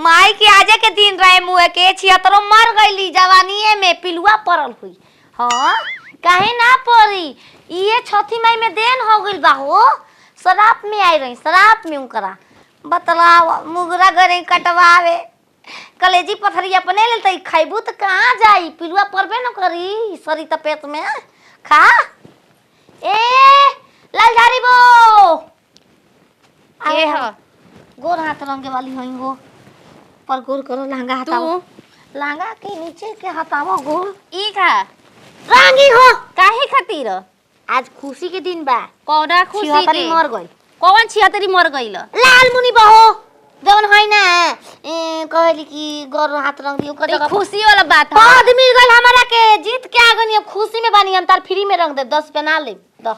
माई के आजे के दिन रहे मुँह के छियतरो मर गईली जवानीए में पिलुआ पड़ल हुई। हाँ काहे ना पड़ी ये छठी मई में देन हो गइल बा हो। शराब में आई रही शराब में उनकरा बतलाव मुगरा गरे कटवावे कलेजी पथरी अपने ले खैबू तो कहाँ जाई पिलुआ पड़बे न करी सरी त पेट में खा ए लालझारी बो के ह गोर हाथ रंगे वाली हई गो पर गोर करो लहंगा हटाओ लहंगा के नीचे के हटाओ गोर ई का रंगी हो काहे खातिर आज खुशी के दिन बा कौना खुशी के मर गई कौन छियतरी मर गइल लाल मुनि बहो जवन है ना कहली कि गोर हाथ रंग दियो कर खुशी वाला बात है बाद मिल गइल हमरा के जीत के आ गनी अब खुशी में बानी हम तार फ्री में रंग दे 10 पे ना ले 10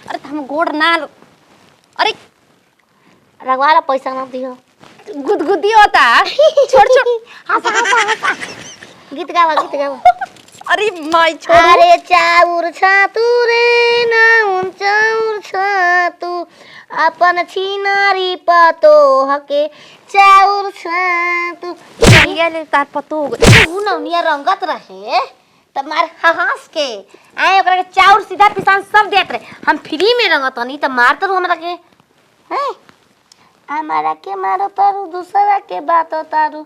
अरे हम गोड़ ना अरे रगवाला पैसा ना दियो गुदगुदी होता छोड़ छोड़ हंसा गीत गावा अरे माई छोड़ अरे चाउर छातू रे नाउन चाउर छातू अपन छिनारी पतो हके चाउर छातू ये ले तार पतो हो गई उ नौनिया रंगत रहे त मार हंस के आए ओकरा के चाउर सीधा पिसान सब देत रहे हम फ्री में रंगत नहीं त मार तरू हमरा के हैं हमारा के मारो तारू दूसरा के बात तारू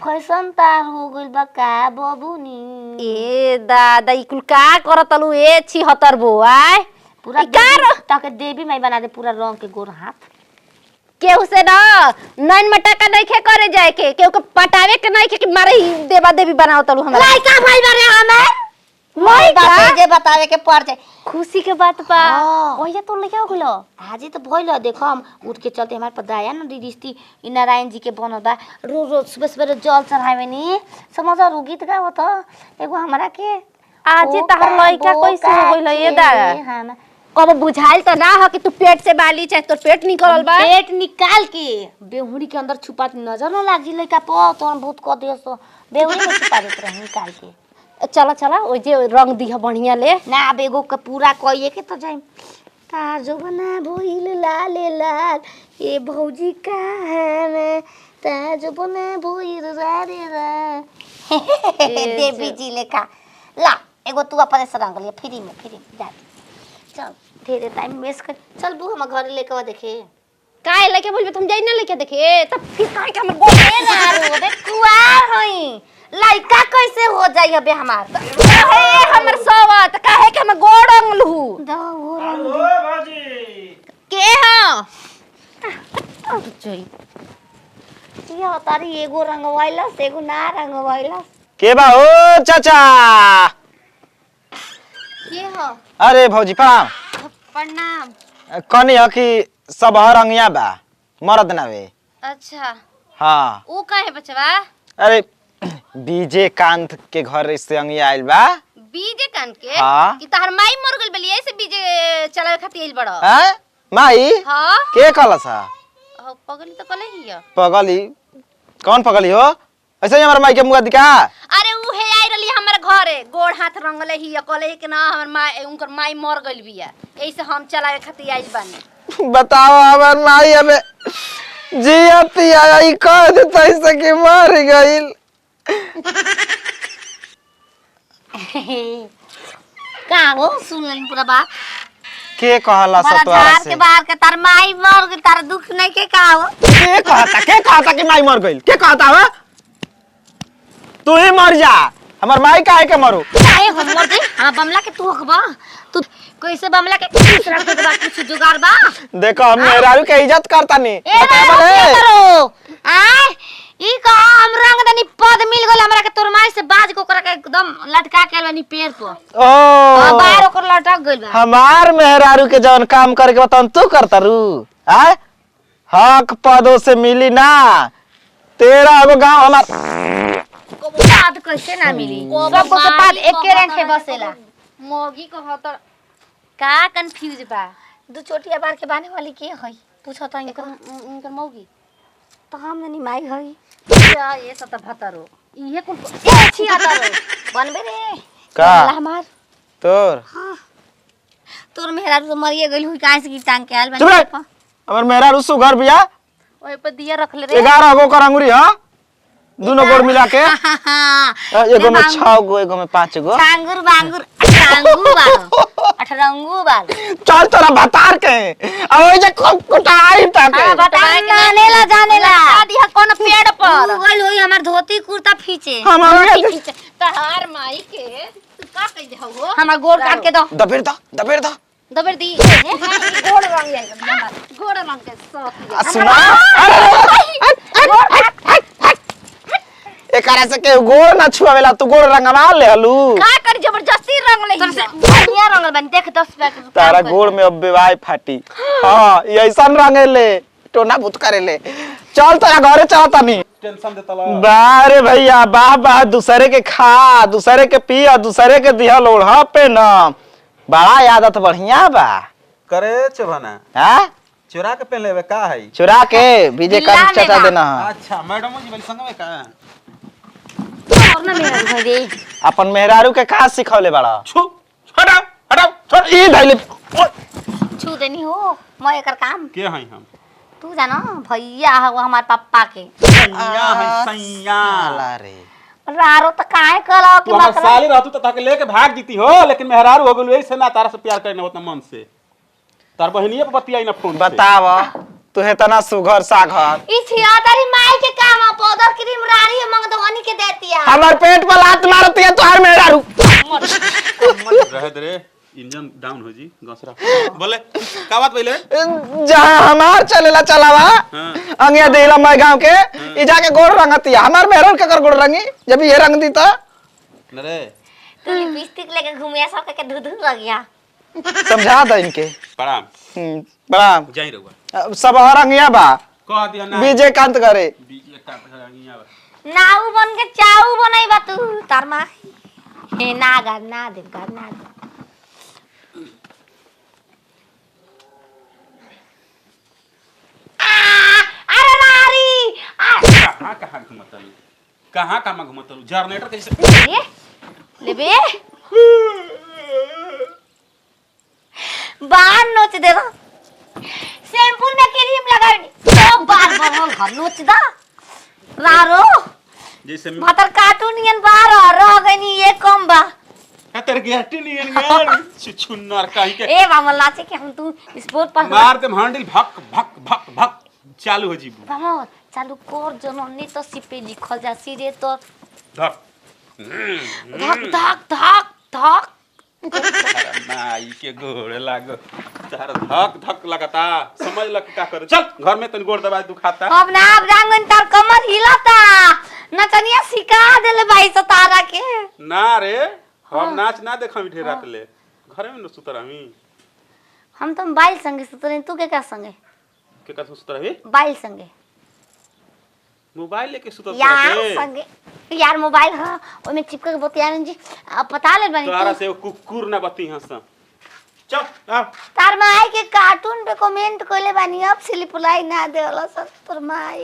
फैशन तार हो गइल बा का बबुनी ए दादा ई कुल का करतलू ए 76 बो आय पूरा ताके देवी माई बना दे पूरा रंग के गोर हाथ केहू से ना नैन मटका नहीं खे करे जाए के केहू के पटावे के नहीं के कि मारे देवा देवी बनाओ तलू हमरा लइका भाई बारे हमें वही का जे बतावे के पड़ जाए खुशी के बात बा हाँ। ओया तो लेके हो गलो हाजी तो भइल देखो हम उठ के चलते हमारे पर दया न रिश्ती इ नारायण जी के बनल बा रोज रोज सुबह सुबह जल चढ़ावे नी समझ रू गीत गाओ तो एगो हमरा के आज तहर लइका कैसे हो गइल ये दादा कब बुझाइल त ना हो कि तू पेट से बाली चाहे तोर पेट निकलल बा पेट निकाल के बेहुड़ी के अंदर छुपा नजर न लाग जी लइका प तो हम बहुत क दियो सो बेहुड़ी में छुपा देत रहे निकाल के चला चला ओ जे रंग दिह बढ़िया ले ना अब एगो के पूरा कइए के तो जाई तार जो बना भइल लाल लाल ए भौजी का है तार जो बना भइल रे रे देवी जी लेखा ला एगो तू अपन से रंग ले फ्री में जा चल ढेरे टाइम वेस्ट कर चल बू हम घर लेके देखे काहे लेके बोलबे तुम जाई ना लेके देखे तब फिर काहे के हम गोड़े ना रो दे कुआर हई लइका कैसे हो जाई अबे हमार हे हमर सवत काहे के हम गोड़ अंगलू दो हो हेलो बाजी के ह जई ये तारी एगो रंगवाइला से एगो ना रंगवाइला के बा ओ चाचा के ह अरे भौजी प्रणाम प्रणाम कनी ह कि सब रंगिया बा मरद नावे अच्छा हाँ ऊ काहे बचवा अरे बीजे कांत के घर से अंगिया आइल बा बीजे कान के हाँ। कि तहर माई मर गइल बलिए ऐसे बीजे चलावे खातिर आइल बड़ हैं माई हां के कहला सा पगली तो कले हिया पगली कौन पगली हो ऐसे ही हमार माई के मुंह दिखा अरे ऊ हे आई रहली हमर घरे गोड़ हाथ रंगले हिया कले के ना हमर माई उनकर माई मर गइल बिया ऐसे हम चलावे खातिर आइल बानी बताओ हमार माई हमें जियती आई कह देता ऐसे कि मर गइल का हो सुन लेन पूरा बात के कहला सा तोरा हजार से के बाहर के तार माई मर गई तार दुख नहीं के का हो के कहता कि माई मर गइल के कहता है तू ही मर जा हमार माई काहे के मरू काहे हम मर गई हां बमला के तू हकबा तू कैसे बमला के किस रख के बाद कुछ जुगाड़ बा देखो हम मेहरारू के इज्जत करता नहीं ए करो आय ई का हम रंग दनी पद मिल गल हमरा के तोर माई से बाज को ओकरा के एकदम लटका के अलवानी पेड़ पर ओ बाहर ओकर लटक गइल बा हमार मेहरारू के जवन काम करके बताऊं तू करता रू आय हक पदों से मिली ना तेरा अब गांव हमार को बात कैसे ना मिली सब को बात एके रंग के बसेला मोगी को हत का कंफ्यूज बा दू चोटिया बार के बाने वाली के हई पूछो तो उनकर मौगी तो हम नहीं माई हई या ये सब त भतरो इहे कुल ए छिया तारो बनबे रे का हमार तोर तोर मेहरारू तो मरिए गइल हुई काहे से की टांग के आल चुप रह। हमार मेहरारू सुघर बिया ओए पे दिया रख ले रे 11 गो कर अंगुरी हां दोनों गोड़ मिला के एगो में 6 गो एगो में 5 गो छांगुर बांगुर अठरंगू बाल अठरंगू बाल चल तोरा बतार के अब ओइ जे कुटाई तक हां बता नानेला जानेला शादी है कौन पेड़ पर गइल होई हमर धोती कुर्ता फीचे हमारे तहार माई के तू का कह दे हो हमर गोड़ काट के दो दबेर दा दबर दी गोड़ रंग जाए गोड़ रंग के सोती आ सुना एकरा से के गोड़ ना छुआवेला तू गोड़ रंगवा ले हलू का कर जबरदस्ती रंग ले बढ़िया रंगल बन देख 10 रुपया के तारा गोड़ में अब बेवाई फाटी हां ये ऐसन रंगेले टोना भूत करेले चल तोरा घरे चल तनी टेंशन देता ला बारे भैया वाह वाह दूसरे के खा दूसरे के पिया दूसरे के दिया लोढ़ा पे ना बड़ा आदत बढ़िया बा करे चबना हां चुरा के पहन लेवे का है चुरा के बीजे का चटा देना अच्छा मैडम जी बल संग में का और ना मेरा घर रे अपन मेहरारू के का सिखौले बड़ा छु हटाओ हटाओ छोड़ ई धैले छू देनी हो मैं एकर काम के हई हम तू जाना भैया हो हमार पापा के सैया है सैया साला रे रारो त काहे कला तू कि हमर बकरा साली रहतू त ताके लेके भाग जीती हो लेकिन मेहरारू हो गेल ऐसे ना तारा से प्यार करने उतना मन से तार बहनिए पे बतियाई ना फोन बताव तू है तना सुघर साघर ई छियादारी माई के काम आ पाउडर क्रीम रारी मंग धोनी के देती है हमर पेट पर लात मारती है तोहर मेहरारू रहे दे रे इंजन डाउन हो जी गसरा बोले का बात पहले जहां हमार चलेला चलावा हां अंगिया देला मैं गांव के ई जाके गोड़ रंगतिया हमार मेहरारू के कर गोड़ रंगी जब ये रंग दी त न रे तू लिपस्टिक लेके घूमिया सब के धुधु लग गया समझा द इनके प्रणाम प्रणाम जाई रहुआ सब रंगिया बा कह दिया ना विजय कांत करे बीच एक टाप रंगिया नाऊ बन के चाऊ बनई बा तू तार माँ हे ना गा ना दे गा ना दे अरे रारी कहां घुमतलू कहां कहां घुमतलू जनरेटर कैसे लेबे बाहर नोच दे दो शैम्पू में क्रीम लगानी तो बार बार घर नोच दा रारो जैसे भातर कार्टूनियन बाहर रह गनी ये कम बा कतर गेटी नहीं यार छुन्नर कहीं के ए बामल नाचे के हम तू स्पोर्ट पर मार दे हैंडल भक भक भक भक चालू हो जीबू बामल चालू कर जननी तो सिपे लिखल जा सिरे तो धक धक धक धक धक माई के गोड़ लागो तार धक धक लगता समझ लग का कर चल घर में तन गोड़ दबाई दुखाता अब ना अब रंगन तार कमर हिलाता नचनिया सिखा देले भाई सतारा के ना रे हम नाच ना देखम ढेर रात ले घरे में न सुतरामी हम तो बाइल संगे सुतरे तू के का संगे के का सुतरामी बाइल संगे मोबाइल लेके सुतत यार रहे संगे यार मोबाइल हां ओमे चिपक के बतियान जी अब पता ले बनी तोरा से कुकुर ना बती हंस चल आ तार माई के कार्टून पे कमेंट कोले बानी अब स्लिप लाई ना देवला सब तोर माई